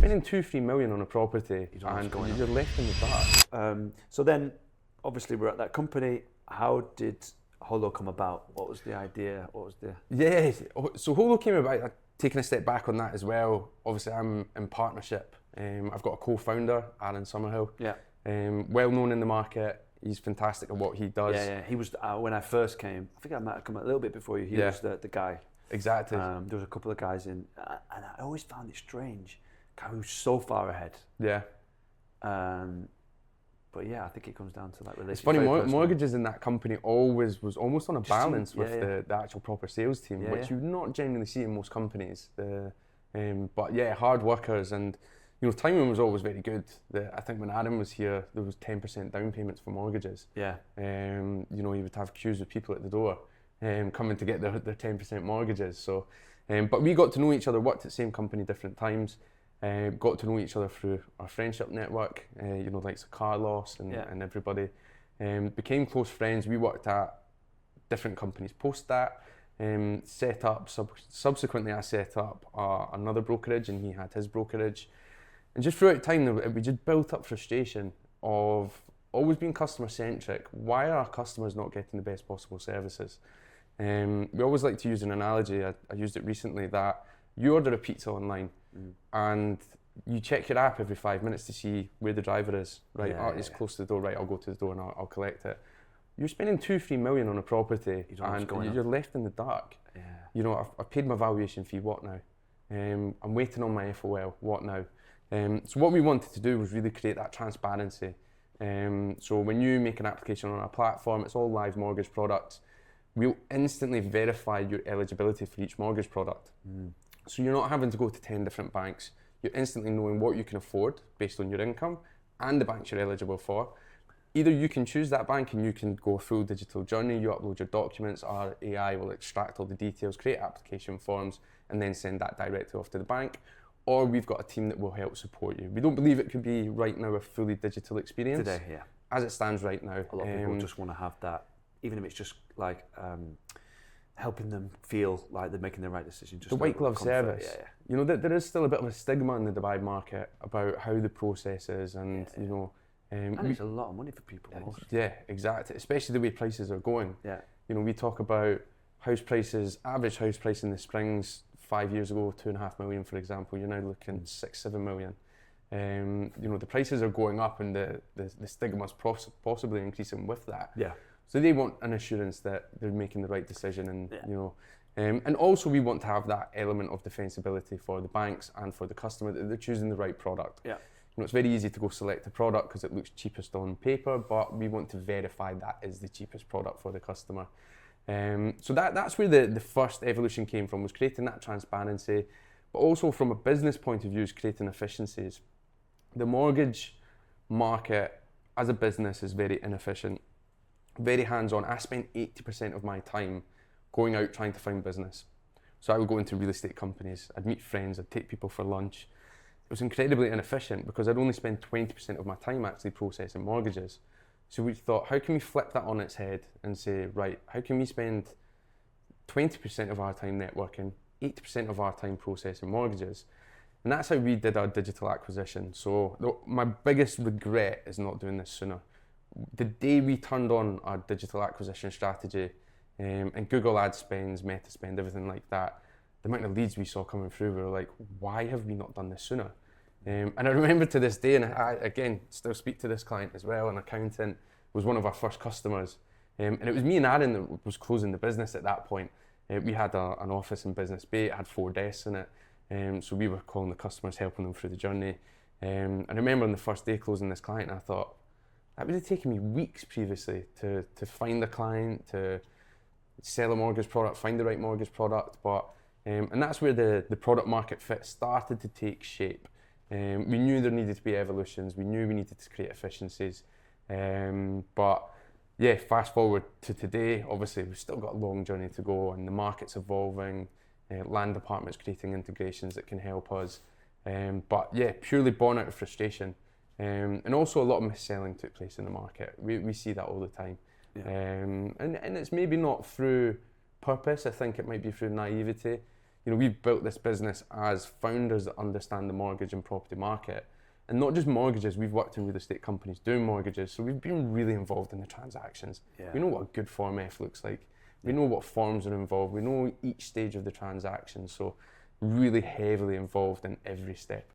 spending 2-3 million on a property and you're left in the dark. So then, obviously, we're at that company. How did Holo come about? What was the idea? What was the... Yeah, so Holo came about, taking a step back on that as well. Obviously, I'm in partnership. I've got a co-founder, Alan Somerville. Yeah. Well known in the market. He's fantastic at what he does. Yeah. He was, when I first came, I think I might have come a little bit before you. He was the guy. Exactly. There was a couple of guys in, and I always found it strange. Guy who was so far ahead. Yeah. But yeah, I think it comes down to like relationship. It's funny, mortgages in that company always was almost on a balance with the actual proper sales team, which you not generally see in most companies. But yeah, hard workers, and timing was always very good. I think when Adam was here, there was 10% down payments for mortgages. Yeah. You would have queues of people at the door coming to get their 10% mortgages. So, but we got to know each other, worked at the same company different times. Got to know each other through our friendship network, like Carlos and everybody. Became close friends. We worked at different companies post that. Set up, subsequently I set up another brokerage, and he had his brokerage. And just throughout time, we just built up frustration of always being customer centric. Why are our customers not getting the best possible services? We always like to use an analogy, I used it recently, that you order a pizza online and you check your app every 5 minutes to see where the driver is. Right, it's close to the door, right, I'll go to the door and I'll collect it. You're spending 2-3 million on a property and you're left in the dark. Yeah. I've paid my valuation fee, what now? I'm waiting on my FOL, what now? So what we wanted to do was really create that transparency. So when you make an application on our platform, it's all live mortgage products. We'll instantly verify your eligibility for each mortgage product. So you're not having to go to 10 different banks. You're instantly knowing what you can afford based on your income and the banks you're eligible for. Either you can choose that bank and you can go a full digital journey, you upload your documents, our AI will extract all the details, create application forms, and then send that directly off to the bank. Or we've got a team that will help support you. We don't believe it could be right now a fully digital experience. Today, yeah. As it stands right now. A lot of people just want to have that, even if it's just like helping them feel like they're making the right decision. Just the white glove service. Yeah. There is still a bit of a stigma in the Dubai market about how the process is, and and it's a lot of money for people. Yeah, exactly. Especially the way prices are going. Yeah. We talk about house prices. Average house price in the Springs 5 years ago, 2.5 million, for example. You're now looking 6-7 million. The prices are going up, and the stigma's possibly increasing with that. Yeah. So they want an assurance that they're making the right decision, and and also we want to have that element of defensibility for the banks and for the customer, that they're choosing the right product. Yeah. It's very easy to go select a product because it looks cheapest on paper, but we want to verify that is the cheapest product for the customer. So that's where the first evolution came from, was creating that transparency, but also from a business point of view is creating efficiencies. The mortgage market as a business is very inefficient, very hands-on. I spent 80% of my time going out trying to find business. So I would go into real estate companies, I'd meet friends, I'd take people for lunch. It was incredibly inefficient because I'd only spend 20% of my time actually processing mortgages. So we thought, how can we flip that on its head and say, right, how can we spend 20% of our time networking, 80% of our time processing mortgages? And that's how we did our digital acquisition. So my biggest regret is not doing this sooner. The day we turned on our digital acquisition strategy, and Google ad spends, Meta spend, everything like that, the amount of leads we saw coming through, we were like, why have we not done this sooner? And I remember to this day, and I again still speak to this client as well, an accountant, was one of our first customers. And it was me and Aaron that was closing the business at that point. We had an office in Business Bay, it had 4 desks in it. So we were calling the customers, helping them through the journey. I remember on the first day closing this client, I thought, that would have taken me weeks previously to find a client, to sell a mortgage product, find the right mortgage product. But and that's where the product market fit started to take shape. We knew there needed to be evolutions. We knew we needed to create efficiencies. But yeah, fast forward to today, obviously we've still got a long journey to go, and the market's evolving. Land departments creating integrations that can help us. But yeah, purely born out of frustration. And also a lot of mis-selling took place in the market. We see that all the time. Yeah. And it's maybe not through purpose. I think it might be through naivety. You know, we've built this business as founders that understand the mortgage and property market. And not just mortgages, we've worked in real estate companies doing mortgages, so we've been really involved in the transactions. Yeah. We know what a good Form F looks like. We know what forms are involved. We know each stage of the transaction, so really heavily involved in every step.